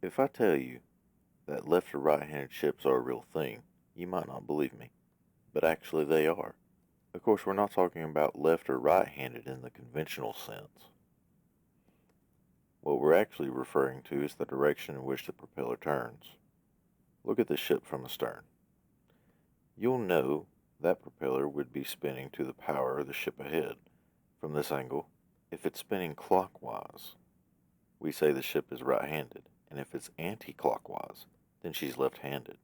If I tell you that left or right-handed ships are a real thing, you might not believe me, but actually they are. Of course, we're not talking about left or right-handed in the conventional sense. What we're actually referring to is the direction in which the propeller turns. Look at the ship from the stern. You'll know that propeller would be spinning to the power of the ship ahead. From this angle, if it's spinning clockwise, we say the ship is right-handed, and if it's anti-clockwise, then she's left-handed.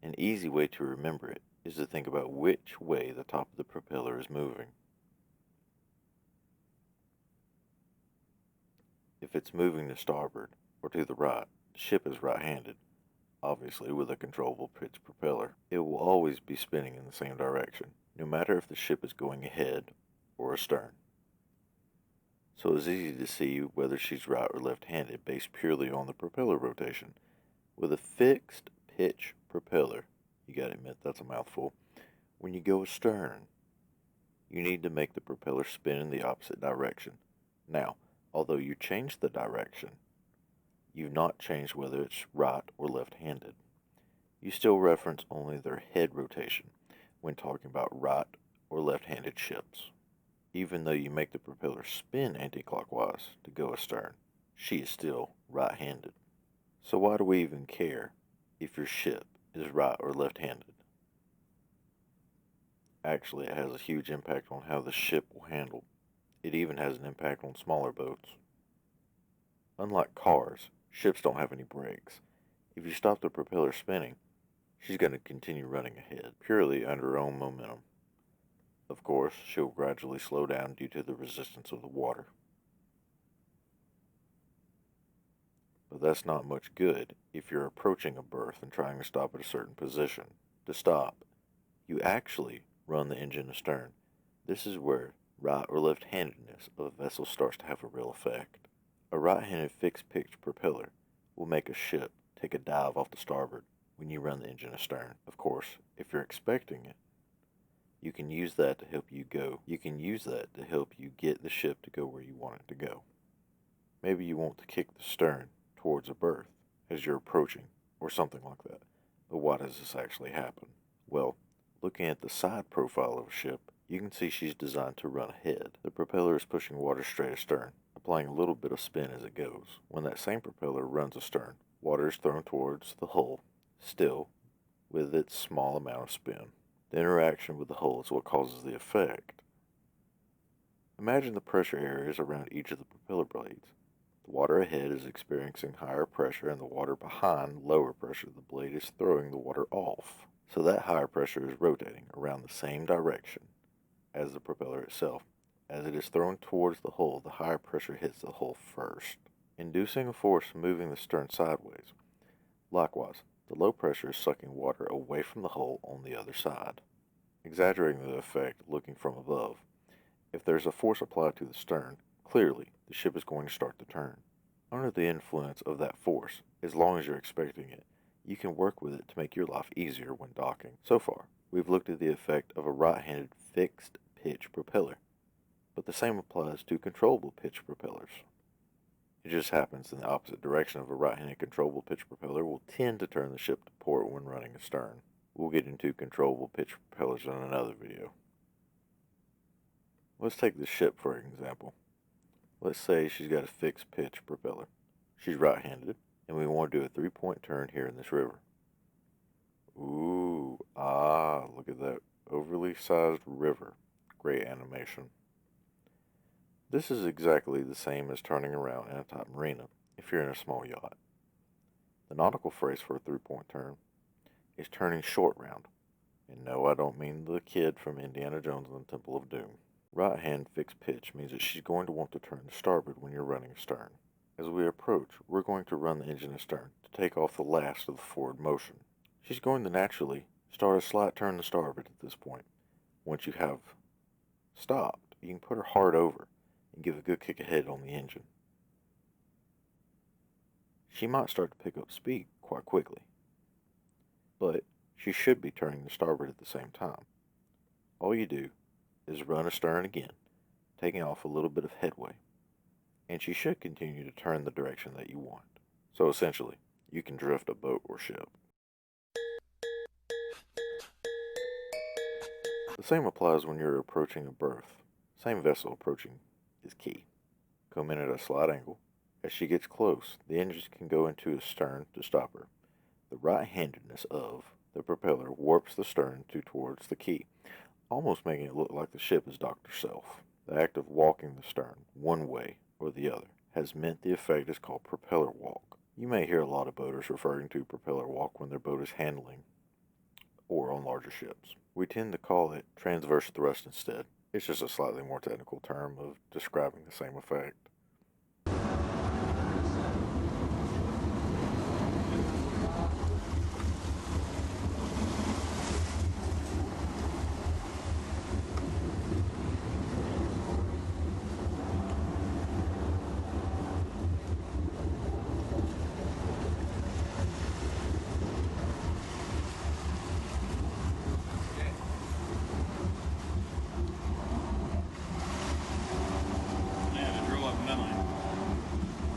An easy way to remember it is to think about which way the top of the propeller is moving. If it's moving to starboard or to the right, the ship is right-handed. Obviously, with a controllable pitch propeller, it will always be spinning in the same direction, no matter if the ship is going ahead or astern. So it's easy to see whether she's right or left-handed based purely on the propeller rotation. With a fixed pitch propeller, you gotta admit that's a mouthful, when you go astern, you need to make the propeller spin in the opposite direction. Now, although you change the direction, you've not changed whether it's right or left-handed. You still reference only their head rotation when talking about right or left-handed ships. Even though you make the propeller spin anti-clockwise to go astern, she is still right-handed. So why do we even care if your ship is right or left-handed? Actually, it has a huge impact on how the ship will handle. It even has an impact on smaller boats. Unlike cars, ships don't have any brakes. If you stop the propeller spinning, she's going to continue running ahead, purely under her own momentum. Of course, she'll gradually slow down due to the resistance of the water. But that's not much good if you're approaching a berth and trying to stop at a certain position. To stop, you actually run the engine astern. This is where right or left-handedness of a vessel starts to have a real effect. A right-handed fixed-pitch propeller will make a ship take a dive off the starboard when you run the engine astern. Of course, if you're expecting it, you can use that to help you get the ship to go where you want it to go. Maybe you want to kick the stern towards a berth as you're approaching, or something like that. But why does this actually happen? Well, looking at the side profile of a ship, you can see she's designed to run ahead. The propeller is pushing water straight astern, applying a little bit of spin as it goes. When that same propeller runs astern, water is thrown towards the hull, still with its small amount of spin. The interaction with the hull is what causes the effect. Imagine the pressure areas around each of the propeller blades. The water ahead is experiencing higher pressure and the water behind lower pressure. The blade is throwing the water off. So that higher pressure is rotating around the same direction as the propeller itself. As it is thrown towards the hull, the higher pressure hits the hull first, inducing a force moving the stern sideways. Likewise, the low pressure is sucking water away from the hull on the other side. Exaggerating the effect looking from above, if there's a force applied to the stern, clearly the ship is going to start to turn. Under the influence of that force, as long as you're expecting it, you can work with it to make your life easier when docking. So far, we've looked at the effect of a right-handed fixed pitch propeller, but the same applies to controllable pitch propellers. It just happens in the opposite direction of a right-handed controllable pitch propeller will tend to turn the ship to port when running astern. We'll get into controllable pitch propellers in another video. Let's take this ship for example. Let's say she's got a fixed pitch propeller. She's right-handed, and we want to do a 3-point turn here in this river. Ooh, look at that overly sized river. Great animation. This is exactly the same as turning around in a tight marina if you're in a small yacht. The nautical phrase for a 3-point turn is turning short round. And no, I don't mean the kid from Indiana Jones and the Temple of Doom. Right hand fixed pitch means that she's going to want to turn to starboard when you're running astern. As we approach, we're going to run the engine astern to take off the last of the forward motion. She's going to naturally start a slight turn to starboard at this point. Once you have stopped, you can put her hard over and give a good kick ahead on the engine. She might start to pick up speed quite quickly, but she should be turning to starboard at the same time. All you do is run astern again, taking off a little bit of headway, and she should continue to turn the direction that you want. So essentially, you can drift a boat or ship. The same applies when you're approaching a berth. Same vessel approaching is key. Come in at a slight angle. As she gets close, the engines can go into a stern to stop her. The right-handedness of the propeller warps the stern towards the key, almost making it look like the ship is docked herself. The act of walking the stern one way or the other has meant the effect is called propeller walk. You may hear a lot of boaters referring to propeller walk when their boat is handling or on larger ships. We tend to call it transverse thrust instead. It's just a slightly more technical term of describing the same effect.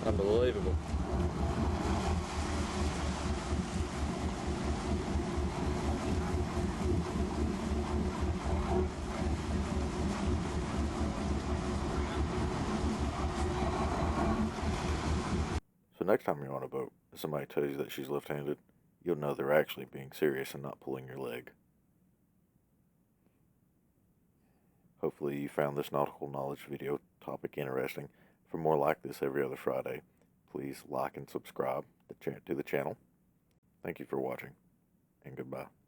Unbelievable. So next time you're on a boat and somebody tells you that she's left-handed, you'll know they're actually being serious and not pulling your leg. Hopefully you found this nautical knowledge video topic interesting. For more like this every other Friday, please like and subscribe to the channel. Thank you for watching, and goodbye.